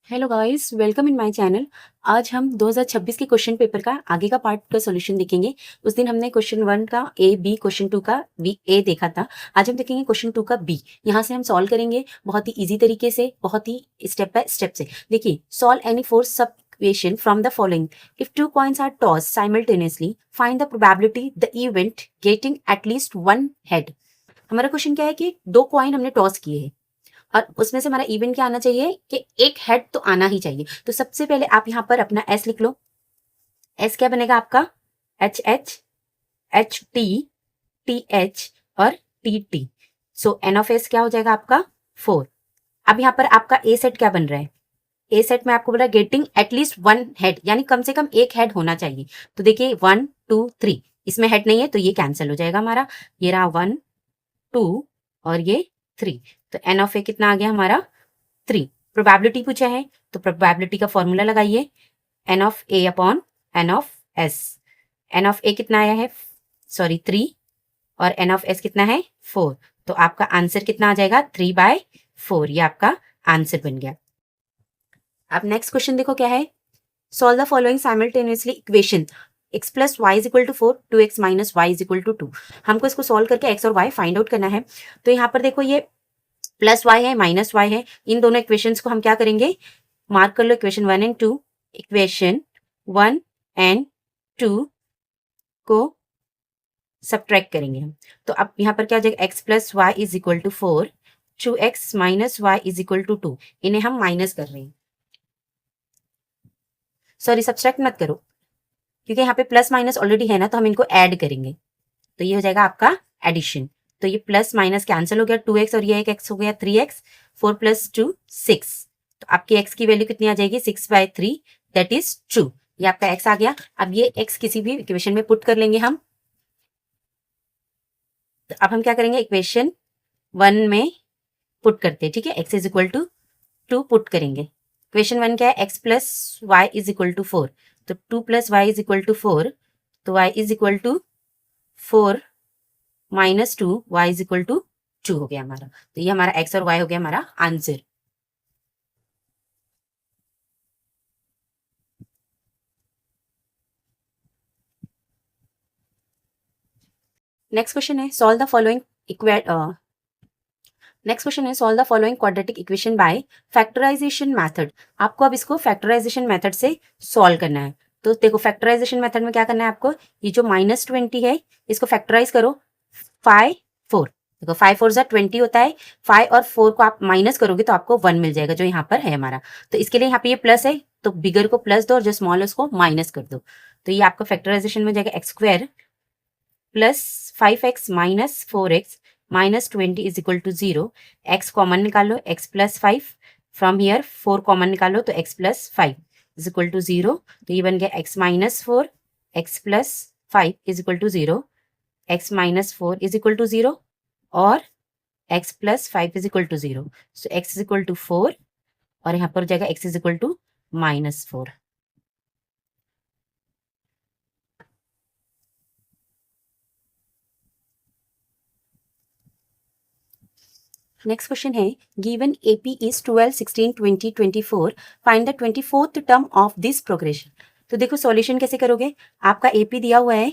Hello guys, welcome in my channel. आज हम 2026 के क्वेश्चन पेपर का आगे का पार्ट का सॉल्यूशन देखेंगे। उस दिन हमने क्वेश्चन 1 का ए बी, क्वेश्चन 2 का बी ए देखा था। आज हम देखेंगे क्वेश्चन 2 का बी। यहाँ से हम सॉल्व करेंगे बहुत ही इजी तरीके से, बहुत ही स्टेप बाय स्टेप से। देखिए, solve any four sub equation from the following. If two coins are toss simultaneously, find the probability the event getting at least one head. हमारा क्वेश्चन क्या है कि दो कॉइन हमने टॉस किए हैं और उसमें से हमारा इवन क्या आना चाहिए कि एक हेड तो आना ही चाहिए। तो सबसे पहले आप यहां पर अपना एस लिख लो। एस क्या बनेगा आपका? H H, H T, T H और T T. So N of S क्या हो जाएगा आपका? 4। अब यहां पर आपका ए सेट क्या बन रहा है? ए सेट में आपको बोला गेटिंग एटलीस्ट वन हेड, यानी कम से कम एक हेड होना चाहिए। तो देखिए 1 2 3, इसमें हेड नहीं है तो ये कैंसिल हो जाएगा हमारा। ये रहा 1 2 और ये 3। तो एन ऑफ ए कितना आ गया हमारा? 3। प्रोबेबिलिटी पूछा है तो प्रोबेबिलिटी का फॉर्मूला लगाइए, N of A upon N of S. N of A कितना आया है? सॉरी 3, और एन ऑफ एस कितना है? 4। तो आपका आंसर कितना आ जाएगा? 3/4। ये आपका आंसर बन गया। अब नेक्स्ट क्वेश्चन देखो क्या है। Solve the following simultaneously equation. x plus y is equal to 4, 2x minus y is equal to 2। हमको इसको सॉल्व करके x और y फाइंड आउट करना है। तो यहाँ पर देखो, ये प्लस वाई है, माइनस वाई है। इन दोनों इक्वेशंस को हम क्या करेंगे? मार्क कर लो इक्वेशन 1 एंड 2। इक्वेशन 1 एंड 2 को सब्ट्रैक्ट करेंगे हम। तो अब यहाँ पर क्या हो जाएगा? x plus y is equal to 4, 2x minus y is equal to 2। इन्हें हम माइनस कर रहे हैं, सॉरी सब्ट्रैक्ट मत करो, क्योंकि यहाँ पे प्लस माइनस ऑलरेडी है ना, तो हम इनको ऐड करेंगे। तो ये हो जाएगा आपका एडिशन। तो ये प्लस माइनस कैंसिल हो गया, 2x और ये एक x हो गया 3x। 4 प्लस 2 6। तो आपकी x की वैल्यू कितनी आ जाएगी? 6/3, दैट इज 2। ये आपका x आ गया। अब ये x किसी भी इक्वेशन में पुट कर लेंगे हम। तो अब हम क्या करेंगे? इक्वेशन 1 में पुट करते हैं, ठीक है। x is equal to 2 put करेंगे। इक्वेशन 1 क्या है? x plus y is equal to 4। तो 2 plus y is equal to 4। तो y is equal to 4 minus 2, y is equal to 2 हो गया हमारा। तो ये हमारा x और y हो गया हमारा आंसर। नेक्स्ट क्वेश्चन है solve the following next question है solve the following quadratic equation by factorisation method. आपको अब इसको फैक्टराइजेशन मेथड से सॉल्व करना है। तो देखो, फैक्टराइजेशन मेथड में क्या करना है आपको? ये जो -20 है, इसको फैक्टराइज करो 5 4। देखो 5 4 20 होता है। 5 और 4 को आप माइनस करोगे तो आपको 1 मिल जाएगा, जो यहाँ पर है हमारा। तो इसके लिए यहाँ पे ये प्लस है, तो बिगर को प्लस दो और जो स्मॉल है उसको माइनस कर दो। तो ये आपका फैक्टराइजेशन में हो जाएगा x² plus 5x minus 4x minus 20 is equal to 0। x common निकालो, x plus 5। From here 4 common निकालो तो x plus 5 is equal to 0। तो ये बन गया x minus 4, x plus 5 is equal to 0। x minus 4 is equal to 0 और x plus 5 is equal to 0। So x is equal to 4 और यहाँ पर हो जाएगा x is equal to -4। Next question है given AP is 12 16 20 24, find the 24th term of this progression. तो देखो solution कैसे करोगे? आपका एपी दिया हुआ है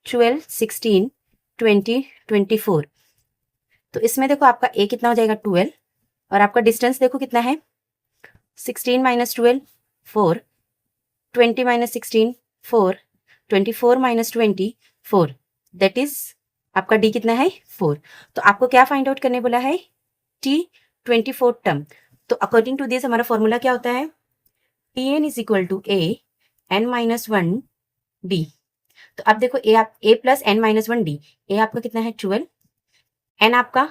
12 16 20 24। तो इसमें देखो आपका ए कितना हो जाएगा? 12। और आपका डिस्टेंस देखो कितना है? 16 minus 12 4, 20 minus 16 4, 24 minus 20 4, that is आपका डी कितना है? 4। तो आपको क्या फाइंड आउट करने बोला है? T 24 term. तो अकॉर्डिंग टू दिस हमारा फॉर्मूला क्या होता है? T N is equal to A N minus 1 D. तो अब देखो A plus N minus 1 D. A आपका कितना है? 12। एन आपका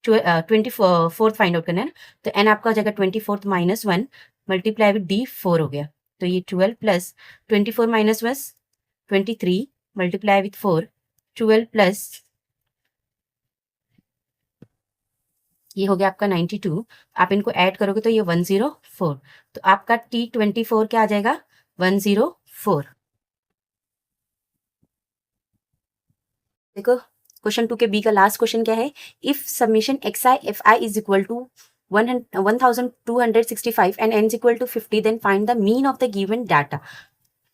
24 फाइंड आउट करना है ना, तो एन आपका हो जाएगा 24 माइनस 1 मल्टीप्लाई विद डी 4 हो गया। तो ये 12 plus 24 minus 1 23 multiply with 4, 12 plus ये हो गया आपका 92। आप इनको ऐड करोगे तो ये 104। तो आपका T24 क्या आ जाएगा? 104। देखो क्वेश्चन 2 के बी का लास्ट क्वेश्चन क्या है? If summation xi fi is equal to 1265 and n is equal to 50, then find the mean of the given data.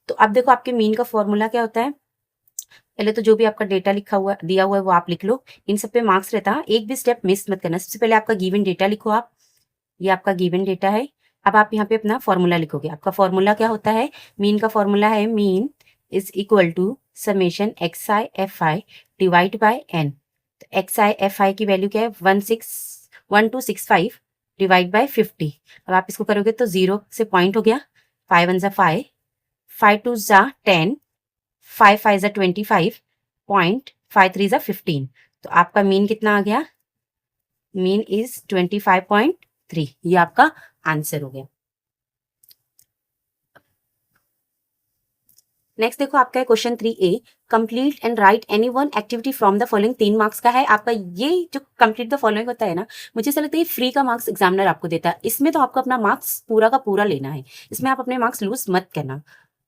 तो अब देखो आपके मीन का फॉर्मूला क्या होता है। पहले तो जो भी आपका डेटा लिखा हुआ दिया हुआ है वो आप लिख लो, इन सब पे मार्क्स रहता है, एक भी स्टेप मिस मत करना। सबसे पहले आपका गिवन डेटा लिखो आप, ये आपका गिवन डेटा है। अब आप यहाँ पे अपना फॉर्मूला लिखोगे। आपका फॉर्मूला क्या होता है, मीन का फॉर्मूला है mean is equal to summation X I F I divide by N. X I F I की वैल्यू क्या है 1265 डिवाइड बाय 50। अब आप इसको करोगे तो 0 से पॉइंट हो गया, 5 1 5, 5 2 10, 5 5 25, 5 3 15। तो आपका मीन कितना आ गया, मीन इज 25.3। ये आपका आंसर हो गया। नेक्स्ट देखो आपका है question 3A, complete and right any one activity from the following. 3 marks का है आपका। ये जो कंप्लीट द फॉलोइंग होता है ना, मुझे ऐसा लगता है फ्री का मार्क्स एग्जामिनर आपको देता है। इसमें तो आपको अपना मार्क्स पूरा का पूरा लेना है, इसमें आप अपने मार्क्स लूज मत करना।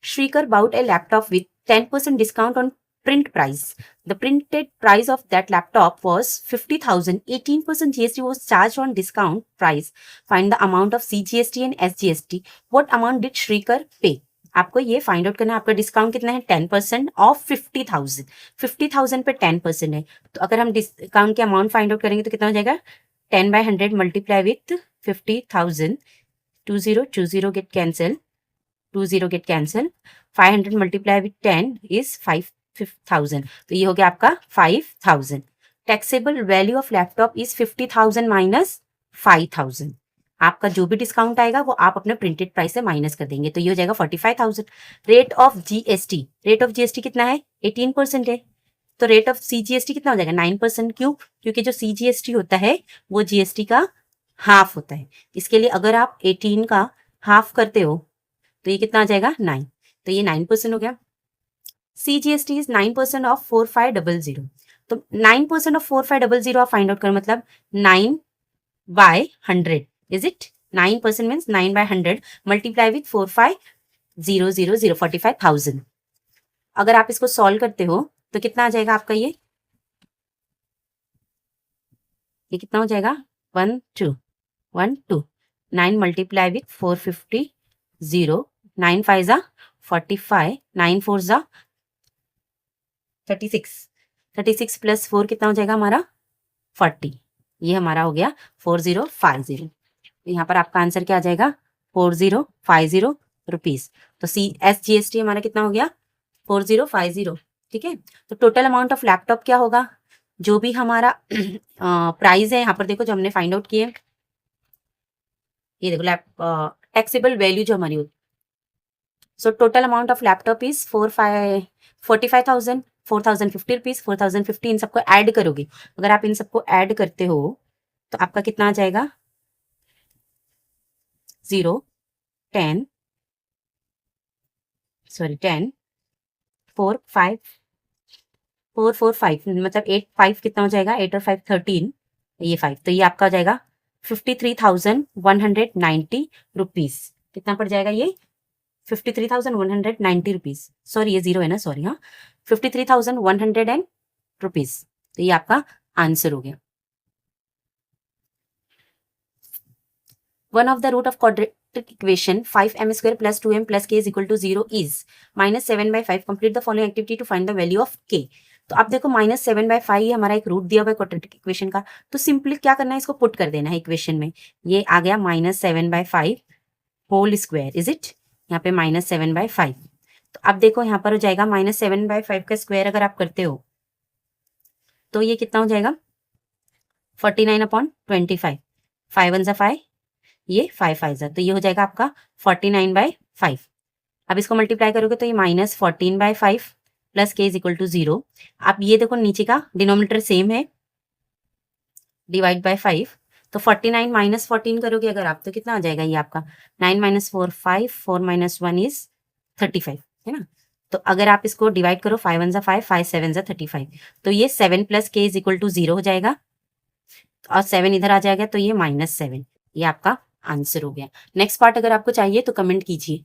Shrikar bought a laptop with 10% discount on print price. The printed price of that laptop was 50,000. 18% GST was charged on discount price. Find the amount of CGST and SGST. What amount did Shrikar pay? आपको ये find out करना है। आपका discount कितना है 10% of 50,000। 50,000 पे 10% है, तो अगर हम डिस्काउंट के अमाउंट फाइंड आउट करेंगे तो कितना हो जाएगा 10/100 multiply with 50,000। 20 get cancel, 20 get cancel, 500 multiply with 10 is 5,000। तो ये हो गया आपका 5,000। Taxable value of laptop is 50,000 minus 5,000। आपका जो भी डिस्काउंट आएगा वो आप अपने प्रिंटेड प्राइस से माइनस कर देंगे, तो ये हो जाएगा 45,000। Rate of GST, rate of GST कितना है 18% है, तो रेट ऑफ सीजीएसटी कितना हो जाएगा 9%। क्यों, क्योंकि जो सीजीएसटी होता है वो जीएसटी का हाफ होता है। इसके लिए अगर आप 18 का हाफ करते हो तो ये कितना आ जाएगा 9, तो ये 9% हो गया। CGST is 9% of 4500। तो 9% of 4500 आप फाइंड आउट करो, मतलब 9/100 is it. 9% means 9/100 multiply with 45,000 45,000। अगर आप इसको सॉल्व करते हो तो कितना आ जाएगा आपका ये कितना हो जाएगा 1 2 1 2। 9 मल्टीप्लाई विथ 450, 9 5 45, 9 4 36 प्लस 4 कितना हो जाएगा हमारा 40। ये हमारा हो गया 4050। तो यहाँ पर आपका आंसर क्या आ जाएगा 4050 रुपीज। तो CSGST हमारा कितना हो गया 4050। ठीक है, तो टोटल अमाउंट ऑफ लैपटॉप क्या होगा, जो भी हमारा प्राइस है यहाँ पर देखो जो हमने फाइंड आउट किए, ये देखो टैक्सेबल वैल्यू जो हमारी होती। So total amount of laptop is 45,000, 4,050 rupees, 4,050। इन सबको ऐड करोगे, अगर आप इन सबको ऐड करते हो तो आपका कितना आ जाएगा 10 4 5 4 4 5 मतलब 8 5 कितना हो जाएगा 8 और 5 13, ये 5, तो ये आपका हो जाएगा 53,190 रुपीज। कितना पड़ जाएगा ये 53,190 रुपीज। सॉरी ये 0 है ना, सॉरी, हाँ 53,100 रुपीज। तो ये आपका आंसर हो गया। One of the root of quadratic equation 5m² plus 2m plus k is equal to 0 is -7/5। complete the following activity to find the value of k। तो आप देखो -7/5 ये हमारा एक रूट दिया हुआ है क्वाड्रेटिक इक्वेशन का, तो सिंपली क्या करना है इसको पुट कर देना है इक्वेशन में। ये आ गया -7/5 होल स्क्वायर इज इट, यहाँ पे -7/5। तो अब देखो यहाँ पर हो जाएगा -7/5 का स्क्वायर अगर आप करते हो तो ये कितना हो जाएगा 49/25। 5 1 5, ये 5 5, तो ये हो जाएगा आपका 49/5। अब इसको मल्टीप्लाई करोगे तो ये -14/5 plus k is equal to 0। आप ये देखो नीचे का डिनोमिनेटर सेम है, डिवाइड बाय 5, तो 49 माइनस 14 करोगे अगर आप तो कितना आ जाएगा ये आपका 9 - 4 5, 4 - 1 इज 35, है ना। तो अगर आप इसको डिवाइड करो 5 1 5, 5 7 35, तो ये 7 plus k is equal to 0 हो जाएगा और 7 इधर आ जाएगा तो ये -7। ये आपका आंसर हो गया। नेक्स्ट पार्ट अगर आपको चाहिए तो कमेंट कीजिए।